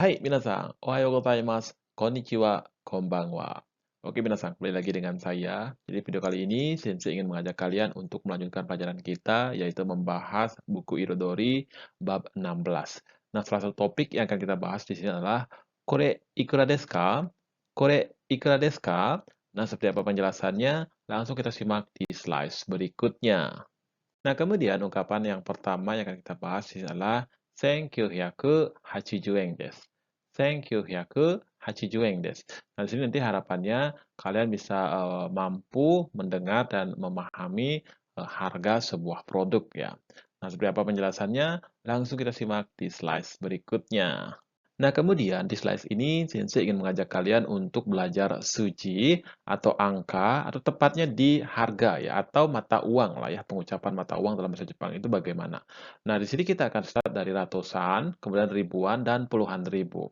Hai minasan, ohayo gozaimasu, konnichiwa, konbanwa. Oke minasan, kembali lagi dengan saya. Jadi video kali ini Sensei ingin mengajak kalian untuk melanjutkan pelajaran kita, yaitu membahas buku Irodori bab 16. Nah, salah satu topik yang akan kita bahas di sini adalah Kore ikura desu ka? Kore ikura desu ka? Nah, seperti apa penjelasannya? Langsung kita simak di slide berikutnya. Nah, kemudian ungkapan yang pertama yang akan kita bahas adalah 1980 yen desu. 1980 yen desu. Nah, di sini nanti harapannya kalian bisa mampu mendengar dan memahami harga sebuah produk ya. Nah, seperti apa penjelasannya? Langsung kita simak di slide berikutnya. Nah, kemudian di slide ini Sensei ingin mengajak kalian untuk belajar suji atau angka atau tepatnya di harga ya atau mata uang lah ya, pengucapan mata uang dalam bahasa Jepang itu bagaimana. Nah, di sini kita akan start dari ratusan, kemudian ribuan dan puluhan ribu.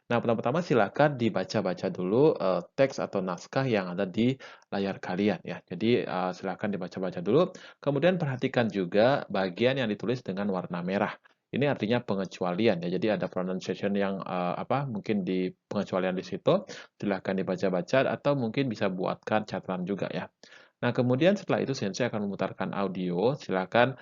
Nah, pertama-tama silakan dibaca-baca dulu teks atau naskah yang ada di layar kalian ya. Jadi silakan dibaca-baca dulu, kemudian perhatikan juga bagian yang ditulis dengan warna merah. Ini artinya pengecualian ya. Jadi ada pronunciation yang mungkin di pengecualian di situ. Silahkan dibaca-baca atau mungkin bisa buatkan catatan juga ya. Nah, kemudian setelah itu Sensei akan memutarkan audio. Silahkan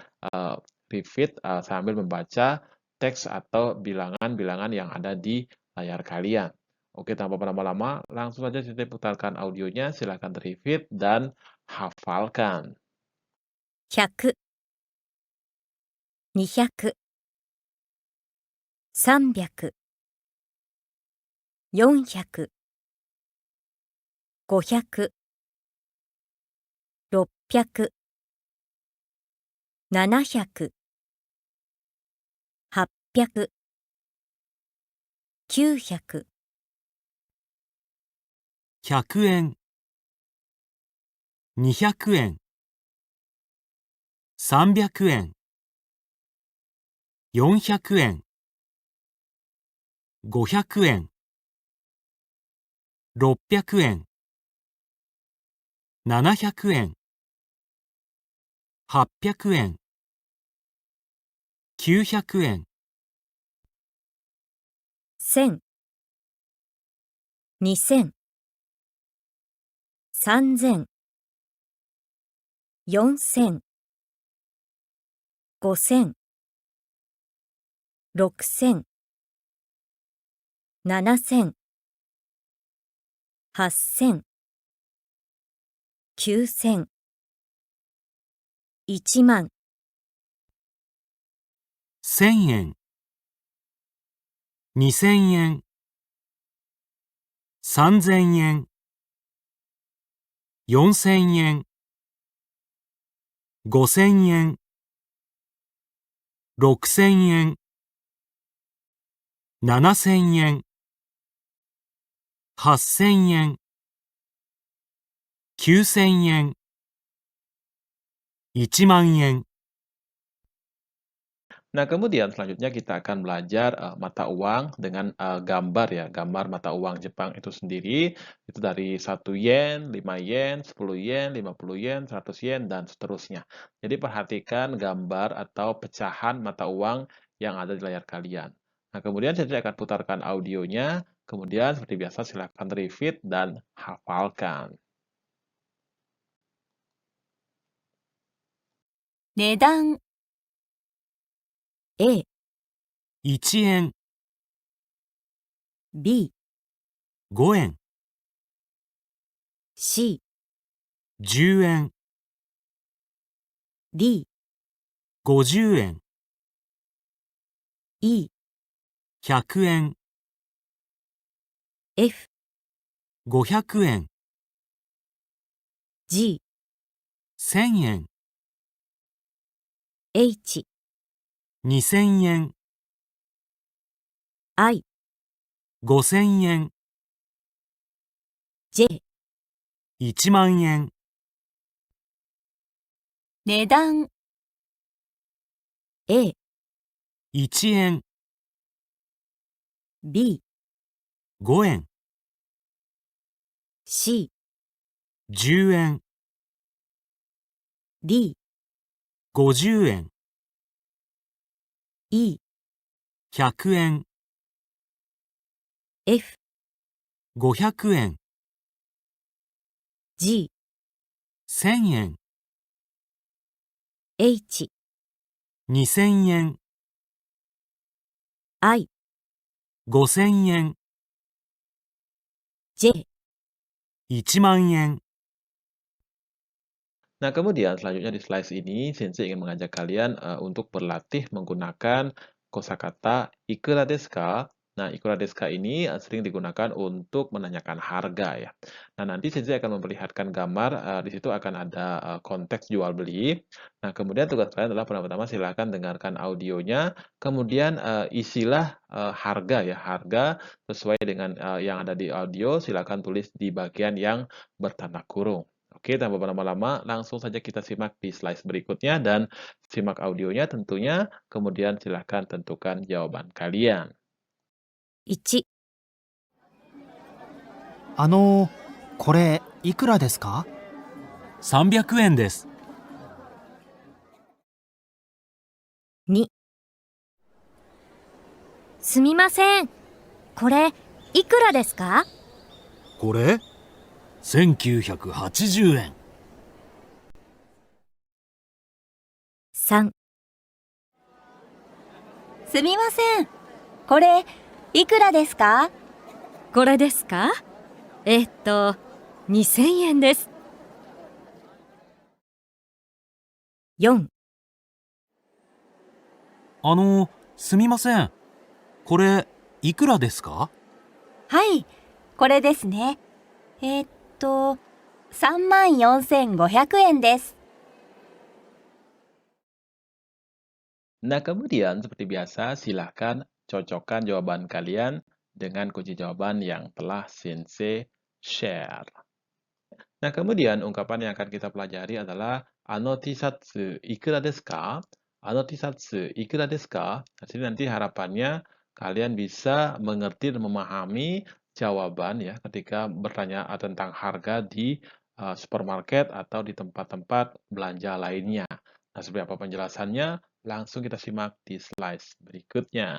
repeat sambil membaca teks atau bilangan-bilangan yang ada di layar kalian. Oke, tanpa berlama-lama, langsung saja Sensei putarkan audionya. Silahkan repeat dan hafalkan. 100、200、300、400、500、600、700、800、900、100円、200円、300円、400円、500円、600円、700円、800円、900円、1000、2000、3000、4000、5000、6000、7000、8000、9000、1万、1000円、2000円、3000円、4000円、5000円、6000円、7000円、8000円、9000円、1万円。Nah, kemudian selanjutnya kita akan belajar mata uang dengan gambar ya, gambar mata uang Jepang itu sendiri. Itu dari 1 yen, 5 yen, 10 yen, 50 yen, 100 yen, dan seterusnya. Jadi perhatikan gambar atau pecahan mata uang yang ada di layar kalian. Nah, kemudian saya akan putarkan audionya. Kemudian seperti biasa silakan repeat dan hafalkan. 値段 A、 1円、 B、 5円、 C、 10円、 D、 50円、 E、 100円、 F、 500円、 G、 1000円、 H、 2000円、 I、 5000円、 J。 1万円。値段 A、 1円、 B、 5円、 C、 10円、 D、 50円、 E、 100円、F、 500円、 G、 1000円、 H、 2000円、 I、 5000円、 J。 1万円。 Nah, kemudian selanjutnya di slide ini, Sensei ingin mengajak kalian untuk berlatih menggunakan kosakata ikura desu ka? Nah, ikura desu ka ini sering digunakan untuk menanyakan harga ya. Nah, nanti Sensei akan memperlihatkan gambar, di situ akan ada konteks jual beli. Nah, kemudian tugas kalian adalah pertama-tama silakan dengarkan audionya, kemudian isilah harga ya, harga sesuai dengan yang ada di audio, silakan tulis di bagian yang bertanda kurung. Oke, tanpa berlama-lama, langsung saja kita simak di slide berikutnya dan simak audionya tentunya, kemudian silahkan tentukan jawaban kalian. 1、これいくらですか？ 300円です。 2、すみません。これ、いくらですか？これ ?1980 円。 3、すみません。これ、いくらですか？これですか？2000円です。4、すみません。これ、いくらですか？はい、これですね。34,500 円です。 Nah, kemudian seperti biasa, silahkan cocokkan jawaban kalian dengan kunci jawaban yang telah Sensei share. Nah, kemudian ungkapan yang akan kita pelajari adalah anotisatsu ikura desu ka? Anotisatsu ikura desu ka? Jadi nanti harapannya kalian bisa mengerti dan memahami jawaban ya ketika bertanya tentang harga di supermarket atau di tempat-tempat belanja lainnya. Nah, seperti apa penjelasannya? Langsung kita simak di slide berikutnya.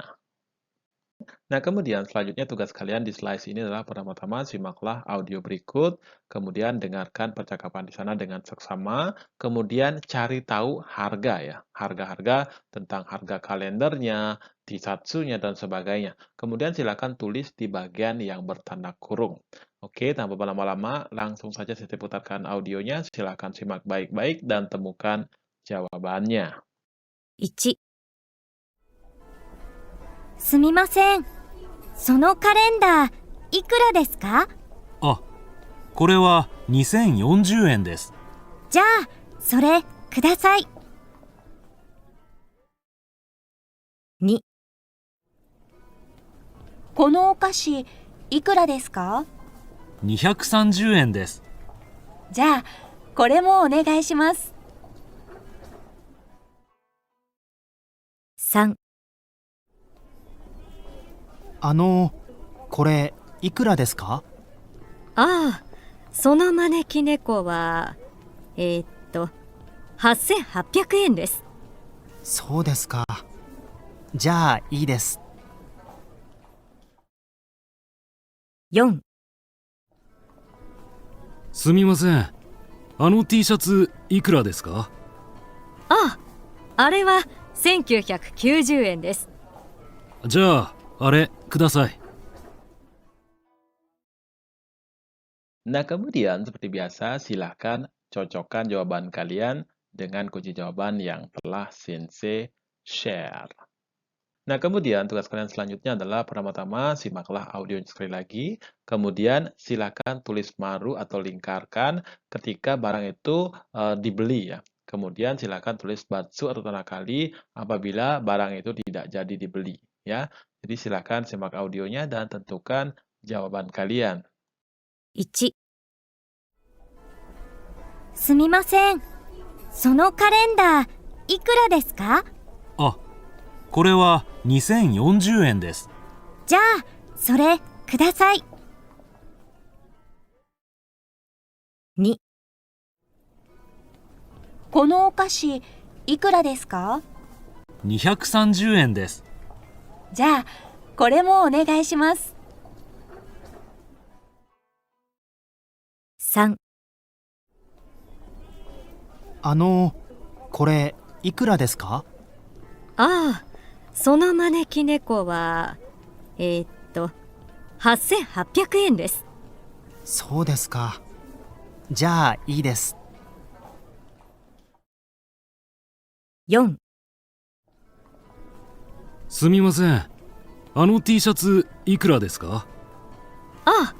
Nah, kemudian selanjutnya tugas kalian di slide ini adalah pertama-tama simaklah audio berikut, kemudian dengarkan percakapan di sana dengan seksama, kemudian cari tahu harga ya, harga-harga tentang harga kalendernya, tisatsunya, dan sebagainya. Kemudian silakan tulis di bagian yang bertanda kurung. Oke, tanpa berlama-lama, langsung saja saya putarkan audionya, silakan simak baik-baik dan temukan jawabannya. 1、すみません。そのカレンダー、いくらですか？あ、これは2040円です。じゃあ、それ、ください。2、このお菓子、いくらですか？ 230円です。じゃあ、これもお願いします。3、これいくらですか？ああ、その招き猫は、8800円です。そうですか。じゃあいいです。4、すみません。T シャツいくらですか？ああ、あれは1990円です。じゃあ、あれください。 Nah, kemudian seperti biasa, silahkan cocokkan jawaban kalian dengan kunci jawaban yang telah Sensei share. Nah, kemudian tugas kalian selanjutnya adalah pertama-tama simaklah audio sekali lagi, kemudian silakan tulis maru atau lingkarkan ketika barang itu dibeli ya. Kemudian silakan tulis batsu atau tanda kali apabila barang itu tidak jadi dibeli ya. Jadi silakan simak audionya dan tentukan jawaban kalian. 1、すみません。そのカレンダー、いくらですか？あ、これは2040円です。じゃあ、それ、ください。2、このお菓子、いくらですか？ 230円です。じゃあ、これもお願いします。3、これ、いくらですか？ああ、その招き猫は、8800円です。そうですか。じゃあ、いいです。4、すみません。T シャツいくらですか？あ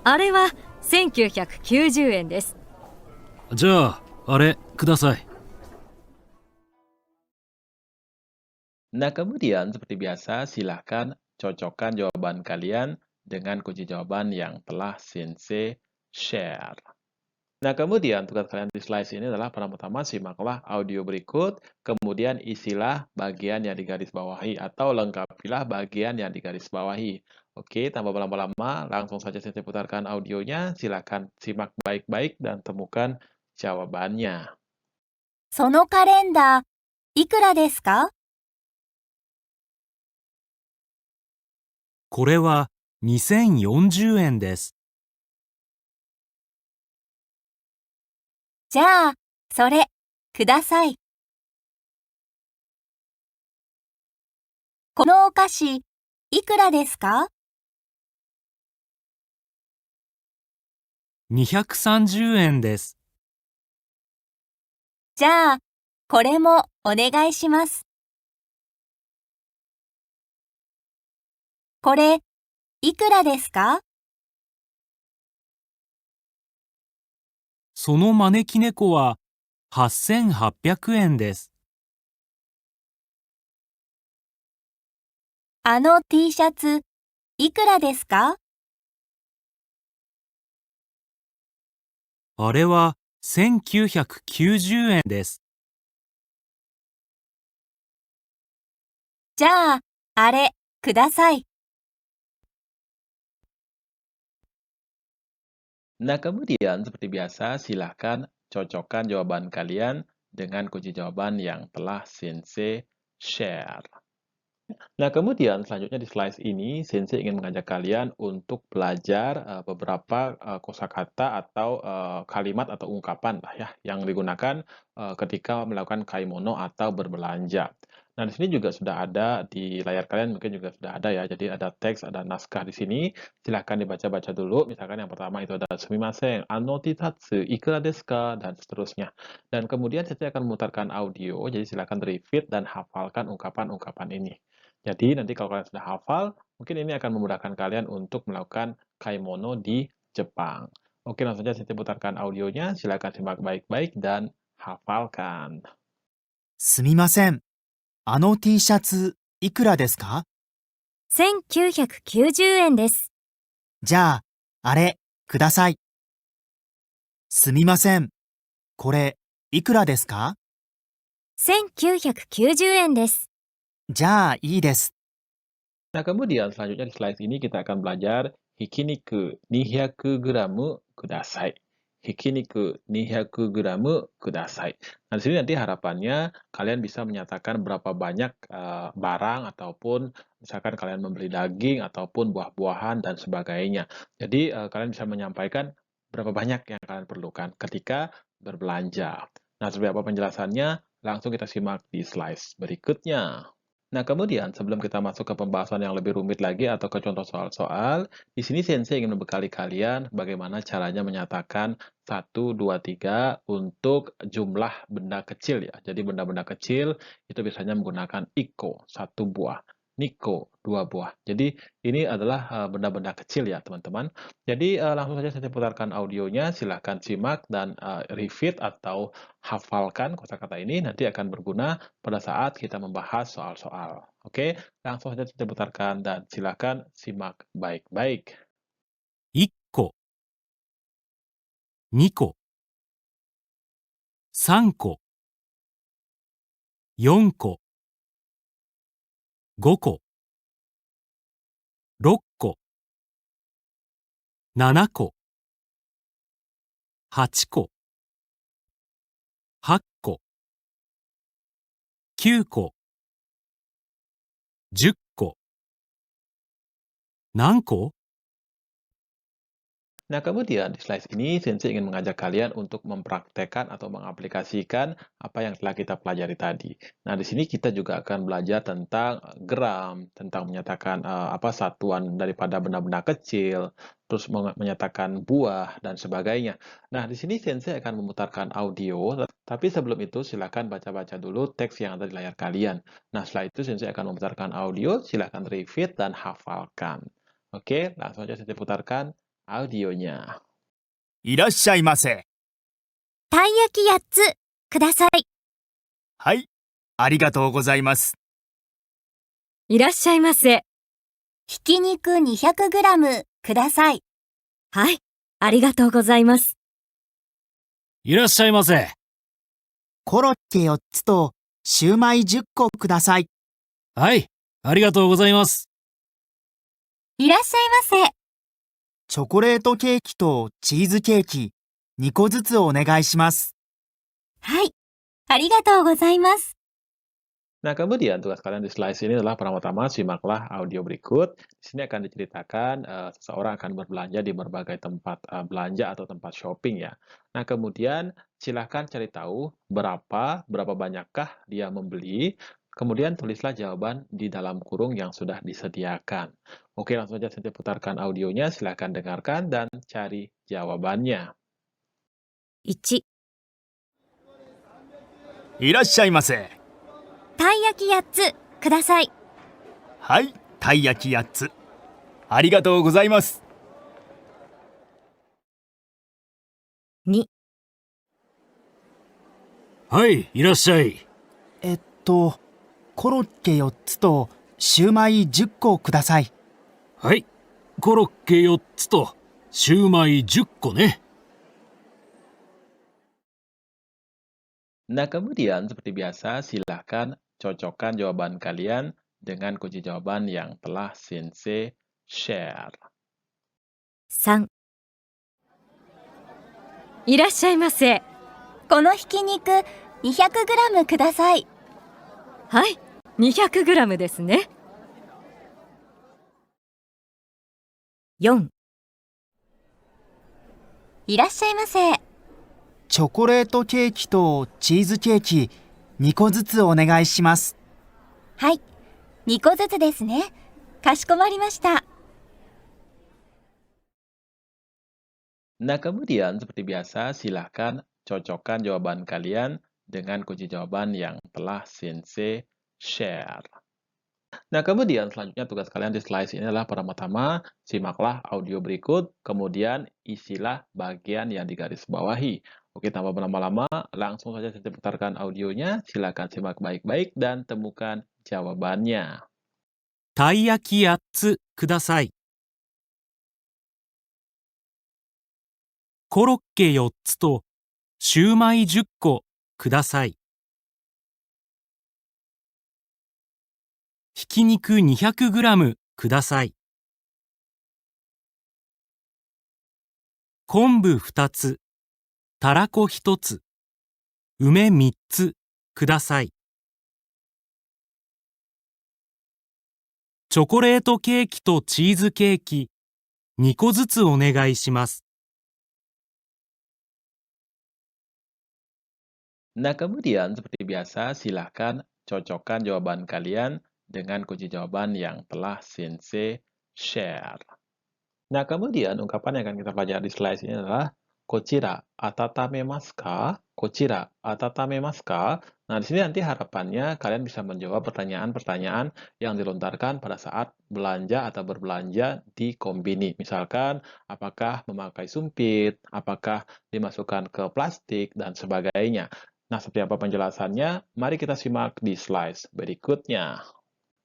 あ、あれは1990円です。じゃあ、あれください。Nah, kemudian seperti biasa, silahkan cocokkan jawaban kalian dengan kunci jawaban yang telah Sensei share. Nah, kemudian tugas kalian di slide ini adalah pertama-tama simaklah audio berikut, kemudian isilah bagian yang digarisbawahi atau lengkapilah bagian yang digarisbawahi. Oke, tanpa berlama-lama, langsung saja saya putarkan audionya. Silakan simak baik-baik dan temukan jawabannya. そのカレンダー、いくらですか？これは2040円です。じゃあ、それ、ください。このお菓子、いくらですか？230円です。じゃあ、これもお願いします。これ、いくらですか？その招き猫は8800円です。あの T シャツ、いくらですか？あれは1990円です。じゃあ、あれ、ください。Nah, kemudian seperti biasa, silahkan cocokkan jawaban kalian dengan kunci jawaban yang telah Sensei share. Nah, kemudian selanjutnya di slide ini, Sensei ingin mengajak kalian untuk belajar beberapa kosakata atau kalimat atau ungkapan lah ya, yang digunakan ketika melakukan kaimono atau berbelanja. Nah, di sini juga sudah ada di layar kalian, mungkin juga sudah ada ya. Jadi ada teks, ada naskah di sini. Silahkan dibaca-baca dulu. Misalkan yang pertama itu ada sumimasen, tatsu, ikura desu ka, dan seterusnya. Dan kemudian Sensei akan memutarkan audio, jadi silahkan repeat dan hafalkan ungkapan-ungkapan ini. Jadi nanti kalau kalian sudah hafal, mungkin ini akan memudahkan kalian untuk melakukan kaimono di Jepang. Oke, langsung saja saya putarkan audionya. Silakan simak baik-baik dan hafalkan. すみません。T シャツ、いくらですか？1990円です。じゃあ、あれ、ください。すみません。これ、いくらですか？1990円です。じゃあ、いいです。Nah, kemudian selanjutnya di slide ini kita akan belajar hikiniku 200 gramu kudasai. Hikiniku 200 gramu kudasai. Nah, di sini nanti harapannya kalian bisa menyatakan berapa banyak barang ataupun misalkan kalian membeli daging ataupun buah-buahan dan sebagainya. Jadi kalian bisa menyampaikan berapa banyak yang kalian perlukan ketika berbelanja. Nah, seperti apa penjelasannya? Langsung kita simak di slide berikutnya. Nah, kemudian sebelum kita masuk ke pembahasan yang lebih rumit lagi atau ke contoh soal-soal, di sini Sensei ingin membekali kalian bagaimana caranya menyatakan 1, 2, 3 untuk jumlah benda kecil ya. Jadi benda-benda kecil itu biasanya menggunakan iko, 1 buah, niko, 2 buah. Jadi ini adalah benda-benda kecil ya, teman-teman. Jadi langsung saja saya putarkan audionya, silahkan simak dan repeat atau hafalkan kosakata ini, nanti akan berguna pada saat kita membahas soal-soal. Oke, langsung saja kita putarkan dan silakan simak baik-baik. 1個、2個、3個、4個、5個、6個、7個、8個、8個、9個、10個。何個？ Nah, kemudian di slide ini Sensei ingin mengajak kalian untuk mempraktekkan atau mengaplikasikan apa yang telah kita pelajari tadi. Nah, di sini kita juga akan belajar tentang gram, tentang menyatakan apa satuan daripada benda-benda kecil, terus menyatakan buah dan sebagainya. Nah, di sini Sensei akan memutarkan audio, tapi sebelum itu silakan baca-baca dulu teks yang ada di layar kalian. Nah, setelah itu Sensei akan memutarkan audio, silakan repeat dan hafalkan. Oke, langsung saja Sensei putarkan audionya. いらっしゃいませ。たい焼き8つください。はい、ありがとうございます。いらっしゃいませ。ひき肉 200g ください。はい、ありがとうございます。いらっしゃいませ。コロッケ4つとシューマイ10個ください。はい、ありがとうございます。いらっしゃいませ。チョコレートケーキとチーズケーキ2個ずつお願いします。はい、ありがとうございます。 Nah, kemudian tugas kalian di slide ini adalah pertama-tama simaklah audio berikut. Di sini akan diceritakan seseorang akan berbelanja di berbagai tempat belanja atau tempat shopping ya. Nah, kemudian silahkan cari tahu berapa banyakkah dia membeli. Kemudian tulislah jawaban di dalam kurung yang sudah disediakan. Oke, langsung saja saya putarkan audionya. Silahkan dengarkan dan cari jawabannya. 1、いらっしゃいませ。たい焼き8つください。はい、たい焼き8つ。ありがとうございます。2、はい、いらっしゃい。コロッケ4つとシューマイ10個ください。はい、コロッケ4つとシューマイ10個ね。Nah, kemudian seperti biasa, silahkan cocokkan jawaban kalian dengan kunci jawaban yang telah Sensei share. 3、いらっしゃいませ。このひき肉 200g ください。はい、200g ですね。4、いらっしゃいませ。チョコレートケーキとチーズケーキ2個ずつお願いします。はい、2個ずつですね。かしこまりました。 Nah, kemudian seperti biasa, silahkan cocokkan jawaban kalian dengan kunci jawaban yang telah Sensei share. Nah, kemudian selanjutnya tugas kalian di slide ini adalah pertama-tama simaklah audio berikut, kemudian isilah bagian yang digarisbawahi. Oke, tanpa berlama-lama, langsung saja saya putarkan audionya. Silakan simak baik-baik dan temukan jawabannya. たい焼き8つください。コロッケ4つとシューマイ10個ください。ひき肉 200g ください。昆布2つ、たらこ1つ、梅3つください。チョコレートケーキとチーズケーキ2個ずつお願いします。 Nah, kemudian seperti biasa, silahkan cocokkan jawaban kalian dengan kunci jawaban yang telah Sensei share. Nah, kemudian ungkapan yang akan kita pelajari di slide ini adalah Kochira atatamemasu ka? Kochira atatamemasu ka? Nah, di sini nanti harapannya kalian bisa menjawab pertanyaan-pertanyaan yang dilontarkan pada saat belanja atau berbelanja di kombini. Misalkan, apakah memakai sumpit, apakah dimasukkan ke plastik, dan sebagainya. Nah, seperti apa penjelasannya? Mari kita simak di slide berikutnya.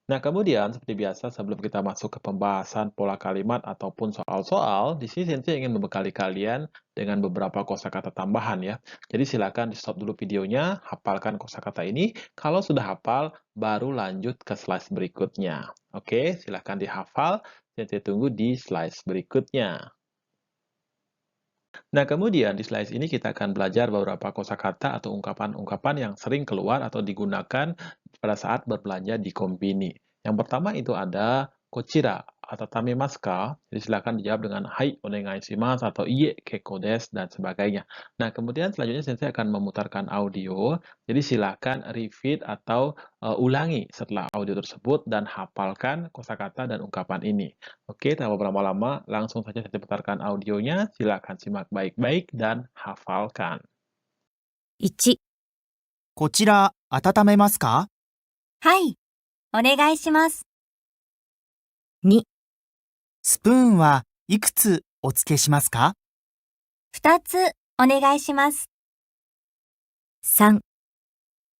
Nah, kemudian seperti biasa sebelum kita masuk ke pembahasan pola kalimat ataupun soal-soal, di sini Sensei ingin membekali kalian dengan beberapa kosakata tambahan ya. Jadi silakan di-stop dulu videonya, hafalkan kosakata ini. Kalau sudah hafal, baru lanjut ke slide berikutnya. Oke, silakan dihafal. Sensei tunggu di slide berikutnya. Nah, kemudian di slide ini kita akan belajar beberapa kosakata atau ungkapan-ungkapan yang sering keluar atau digunakan pada saat berbelanja di kombini. Yang pertama itu ada kochira atatame ka? Jadi silakan dijawab dengan hai onegai shimasu atau iye keiko desu dan sebagainya. Nah, kemudian selanjutnya sensei akan memutarkan audio. Jadi silakan repeat atau ulangi setelah audio tersebut dan hafalkan kosakata dan ungkapan ini. Oke, tanpa berlama-lama, langsung saja saya putarkan audionya. Silakan simak baik-baik dan hafalkan. 1、こちら、温めますか？はい、お願いします。2、スプーンはいくつお付けしますか？ 2つお願いします。3、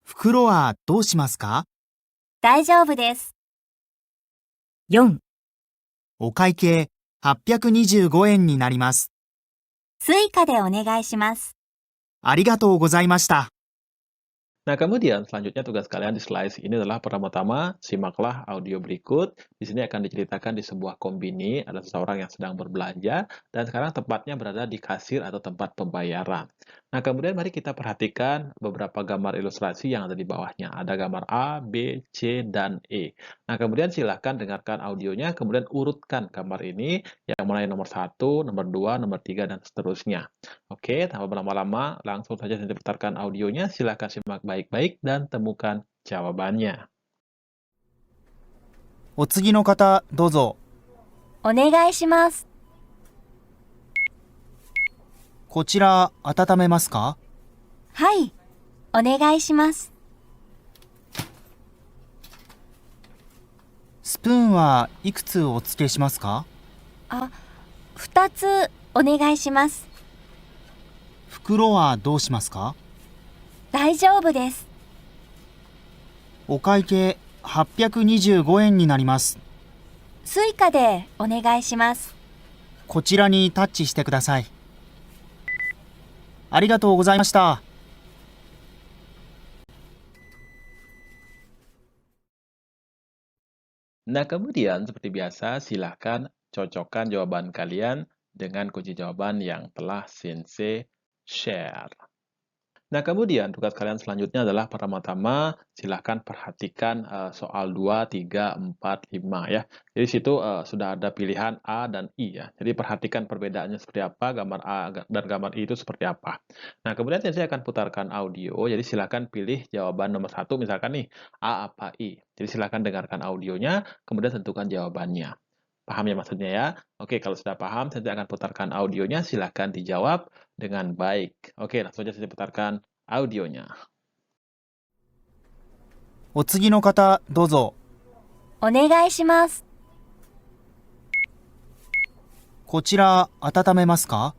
袋はどうしますか？大丈夫です。4、お会計825円になります。スイカでお願いします。ありがとうございました。 Nah, kemudian selanjutnya tugas kalian di slide ini adalah pertama-tama simaklah audio berikut. Di sini akan diceritakan di sebuah kombini, ada seseorang yang sedang berbelanja, dan sekarang tempatnya berada di kasir atau tempat pembayaran. Nah, kemudian mari kita perhatikan beberapa gambar ilustrasi yang ada di bawahnya. Ada gambar A, B, C, dan E. Nah, kemudian silahkan dengarkan audionya, kemudian urutkan gambar ini, yang mulai nomor 1, nomor 2, nomor 3, dan seterusnya. Oke, tanpa berlama-lama, langsung saja saya putarkan audionya. Silahkan simak baik-baik dan temukan jawabannya. お次の方、どうぞ。お願いします。こちら、温めますか？はい、お願いします。スプーンはいくつお付けしますか？あ、2つお願いします。袋はどうしますか？大丈夫です。お会計825円になります。スイカでお願いします。こちらにタッチしてください。ありがとうございました。 Nah, kemudian seperti biasa, silahkan cocokkan jawaban kalian dengan kunci jawaban yang telah Sensei share. Nah, kemudian tugas kalian selanjutnya adalah pertama-tama silahkan perhatikan soal 2, 3, 4, 5 ya. Jadi situ sudah ada pilihan A dan I ya. Jadi perhatikan perbedaannya seperti apa, gambar A dan gambar I itu seperti apa. Nah, kemudian saya akan putarkan audio, jadi silahkan pilih jawaban nomor 1, misalkan nih, A apa I. Jadi silahkan dengarkan audionya, kemudian tentukan jawabannya. Paham ya maksudnya ya? Oke, kalau sudah paham, saya akan putarkan audionya, silahkan dijawab dengan baik. Oke, langsung saja saya putarkan audionya. お次の方、どうぞ。お願いします。こちら、温めますか？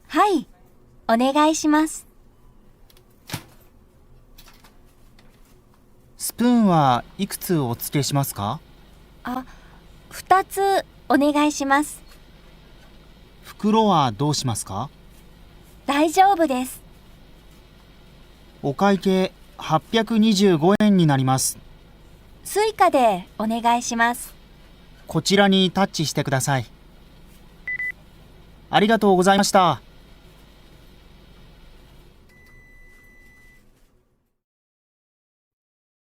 はい、お願いします。スプーンはいくつお付けしますか？あ、2つお願いします。袋はどうしますか？大丈夫です。お会計825円になります。スイカでお願いします。こちらにタッチしてください。ありがとうございました。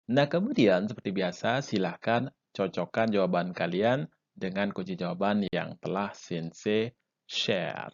Nah, kemudian seperti biasa, silahkan cocokkan jawaban kalian dengan kunci jawaban yang telah Sensei share.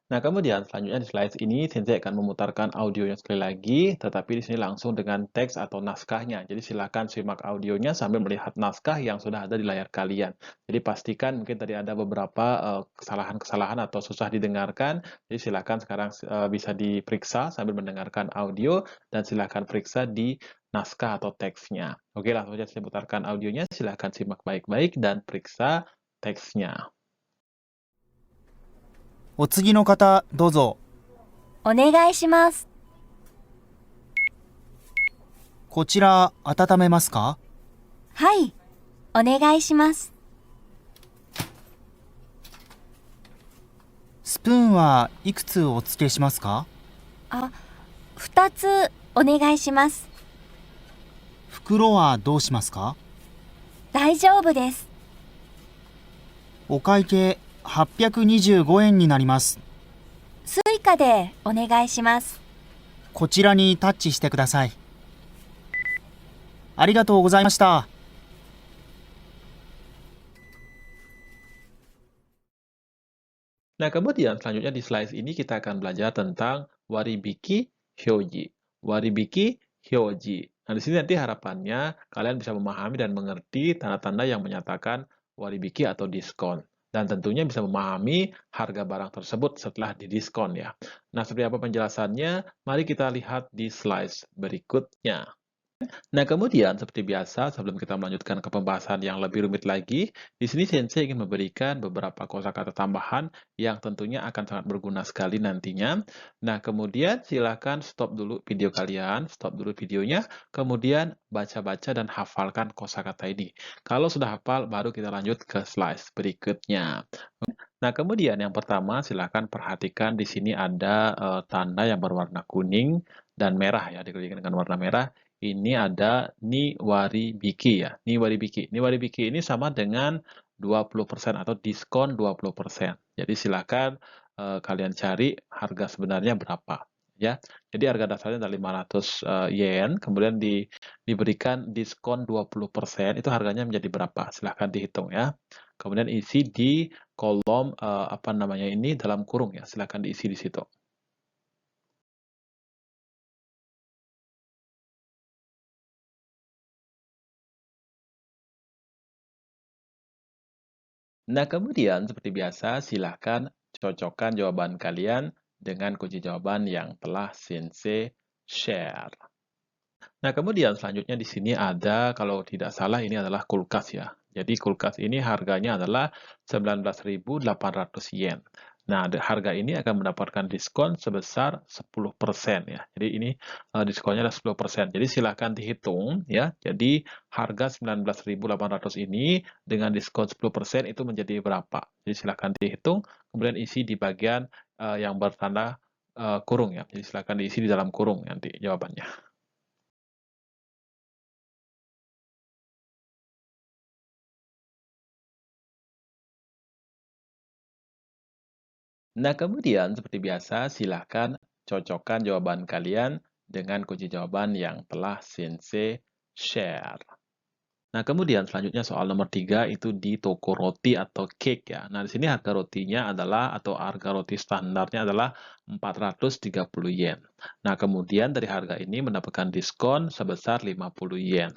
Nah, kemudian selanjutnya di slide ini Sensei akan memutarkan audionya sekali lagi, tetapi di sini langsung dengan teks atau naskahnya. Jadi silakan simak audionya sambil melihat naskah yang sudah ada di layar kalian. Jadi pastikan mungkin tadi ada beberapa kesalahan-kesalahan atau susah didengarkan. Jadi silakan sekarang bisa diperiksa sambil mendengarkan audio dan silakan periksa di naskah atau teksnya. Oke, langsung saja saya putarkan audionya. Silakan simak baik-baik dan periksa teksnya. お次の方、どうぞ。お願いします。こちら、温めますか？はい、お願いします。スプーンはいくつお付けしますか？あ、2つお願いします。袋はどうしますか？大丈夫です。お会計825円になります。スイカでお願いします。こちらにタッチしてください。ありがとうございました。Nah, kemudian selanjutnya di slide ini kita akan belajar tentang waribiki hyoji. Waribiki hyoji. Nah, di sini nanti harapannya kalian bisa memahami dan mengerti tanda-tanda yang menyatakan waribiki atau diskon. Dan tentunya bisa memahami harga barang tersebut setelah didiskon ya. Nah, seperti apa penjelasannya? Mari kita lihat di slide berikutnya. Nah, kemudian seperti biasa, sebelum kita melanjutkan ke pembahasan yang lebih rumit lagi, di sini Sensei ingin memberikan beberapa kosakata tambahan yang tentunya akan sangat berguna sekali nantinya. Nah, kemudian silakan stop dulu video kalian, stop dulu videonya, kemudian baca-baca dan hafalkan kosakata ini. Kalau sudah hafal, baru kita lanjut ke slide berikutnya. Nah, kemudian yang pertama silakan perhatikan di sini ada tanda yang berwarna kuning dan merah ya, dikelilingi dengan warna merah. Ini ada niwaribiki ya, niwaribiki. Niwaribiki ini sama dengan 20% atau diskon 20%. Jadi silakan kalian cari harga sebenarnya berapa ya. Jadi harga dasarnya adalah 500 yen, kemudian diberikan diskon 20%, itu harganya menjadi berapa? Silahkan dihitung ya. Kemudian isi di kolom apa namanya ini dalam kurung ya, silakan diisi di situ. Nah, kemudian seperti biasa silahkan cocokkan jawaban kalian dengan kunci jawaban yang telah Sensei share. Nah, kemudian selanjutnya di sini ada, kalau tidak salah ini adalah kulkas ya. Jadi kulkas ini harganya adalah 19.800 yen. Nah, harga ini akan mendapatkan diskon sebesar 10% ya. Jadi ini diskonnya adalah 10%. Jadi silakan dihitung ya. Jadi harga 19.800 ini dengan diskon 10% itu menjadi berapa? Jadi silakan dihitung, kemudian isi di bagian yang bertanda kurung ya. Jadi silakan diisi di dalam kurung nanti jawabannya. Nah, kemudian seperti biasa, silahkan cocokkan jawaban kalian dengan kunci jawaban yang telah Sensei share. Nah, kemudian selanjutnya soal nomor 3 itu di toko roti atau cake ya. Nah, di sini harga rotinya adalah, atau harga roti standarnya adalah 430 yen. Nah, kemudian dari harga ini mendapatkan diskon sebesar 50 yen.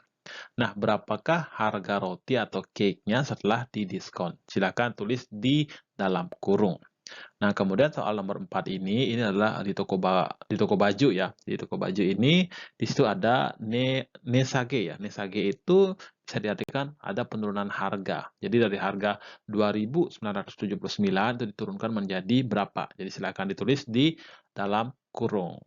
Nah, berapakah harga roti atau cake-nya setelah didiskon? Silakan tulis di dalam kurung. Nah, kemudian soal nomor 4 ini adalah di toko baju ya. Di toko baju ini di situ ada nesage ya. Nesage itu bisa diartikan ada penurunan harga. Jadi dari harga 2.979 itu diturunkan menjadi berapa? Jadi silakan ditulis di dalam kurung.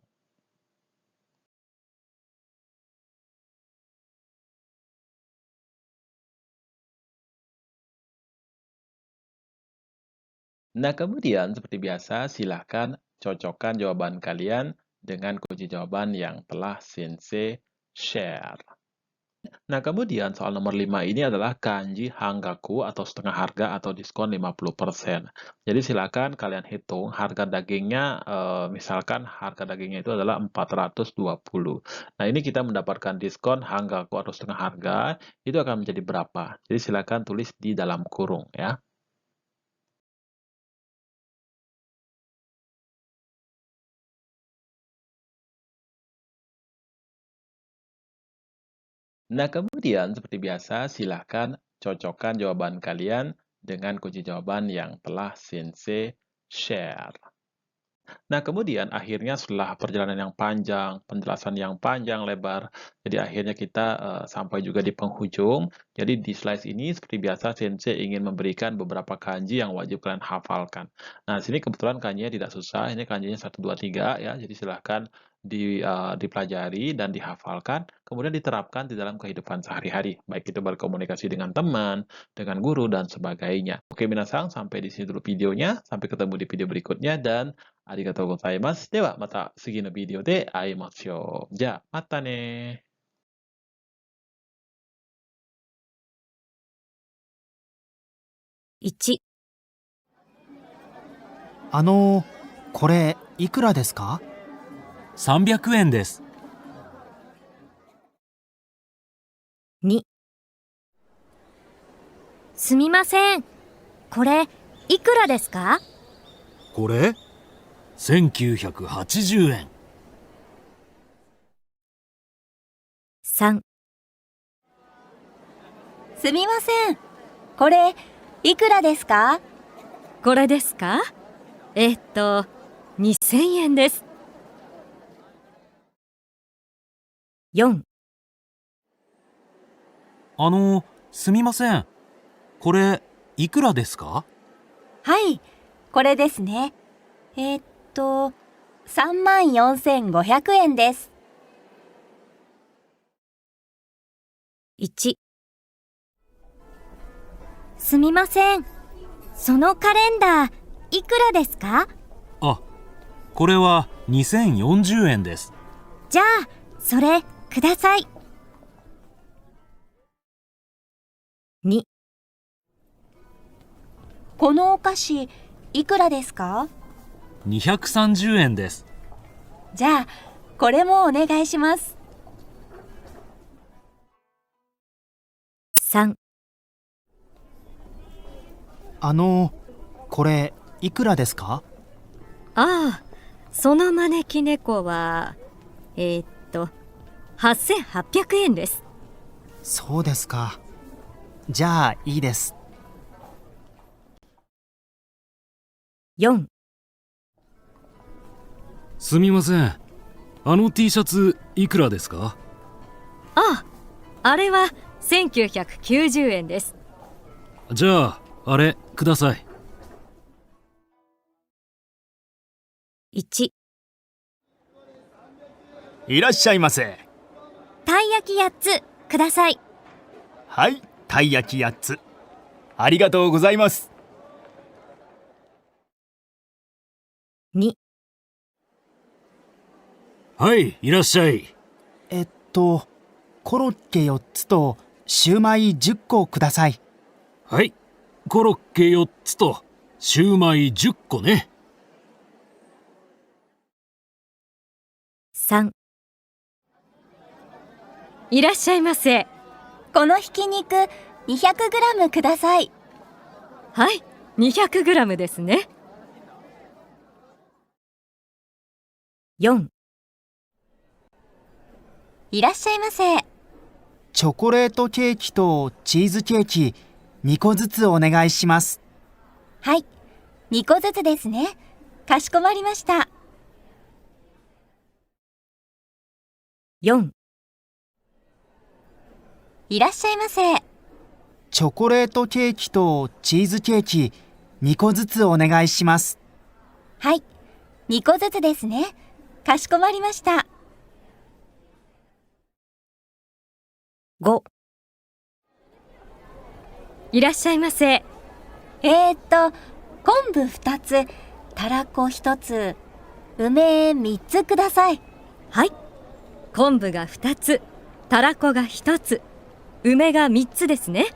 Nah, kemudian seperti biasa, silahkan cocokkan jawaban kalian dengan kunci jawaban yang telah Sensei share. Nah, kemudian soal nomor 5 ini adalah kanji hanggaku atau setengah harga atau diskon 50%. Jadi silakan kalian hitung harga dagingnya, misalkan harga dagingnya itu adalah 420. Nah, ini kita mendapatkan diskon hanggaku atau setengah harga, itu akan menjadi berapa? Jadi silakan tulis di dalam kurung ya. Nah, kemudian seperti biasa, silahkan cocokkan jawaban kalian dengan kunci jawaban yang telah Sensei share. Nah, kemudian akhirnya setelah perjalanan yang panjang, penjelasan yang panjang lebar, jadi akhirnya kita sampai juga di penghujung. Jadi di slide ini seperti biasa Sensei ingin memberikan beberapa kanji yang wajib kalian hafalkan. Nah, di sini kebetulan kanjinya tidak susah, ini kanjinya 1, 2, 3 ya. Jadi silahkan dipelajari dan dihafalkan, kemudian diterapkan di dalam kehidupan sehari-hari, baik itu berkomunikasi dengan teman, dengan guru, dan sebagainya. Oke, minasang, sampai di sini dulu videonya. Sampai ketemu di video berikutnya, dan ありがとうございます。では、また次のビデオで会いましょう。じゃあ、またね。1、これ、いくらですか？ 300円です。2、すみません。これ、いくらですか？これ1980円。3。すみません。これ、いくらですか？これですか？2000円です。4。すみません。これ、いくらですか？はい、これですね。34,500円です。1。すみません。そのカレンダー、いくらですか？あ、これは2040円です。じゃあ、それ、ください。2。このお菓子、いくらですか？ 230円です。じゃあ、これもお願いします。3。これ、いくらですか？ああ、その招き猫は、8800円です。そうですか。じゃあ、いいです。4。すみません。T シャツいくらですか？ああ、あれは1990円です。じゃあ、あれください。1。いらっしゃいませ。たい焼き8つください。はい、たい焼き8つ。ありがとうございます。2。はい、いらっしゃい。コロッケ4つとシューマイ10個ください。はい、コロッケ4つとシューマイ10個ね。3。いらっしゃいませ。このひき肉 200g ください。はい、200g ですね。4。いらっしゃいませ。チョコレートケーキとチーズケーキ2個ずつお願いします。はい、2個ずつですね。かしこまりました。4。いらっしゃいませ。チョコレートケーキとチーズケーキ2個ずつお願いします。はい、2個ずつですね。かしこまりました。5。いらっしゃいませ。昆布2つ、たらこ1つ、梅3つください。はい。昆布が2つ、たらこが1つ、梅が3つですね。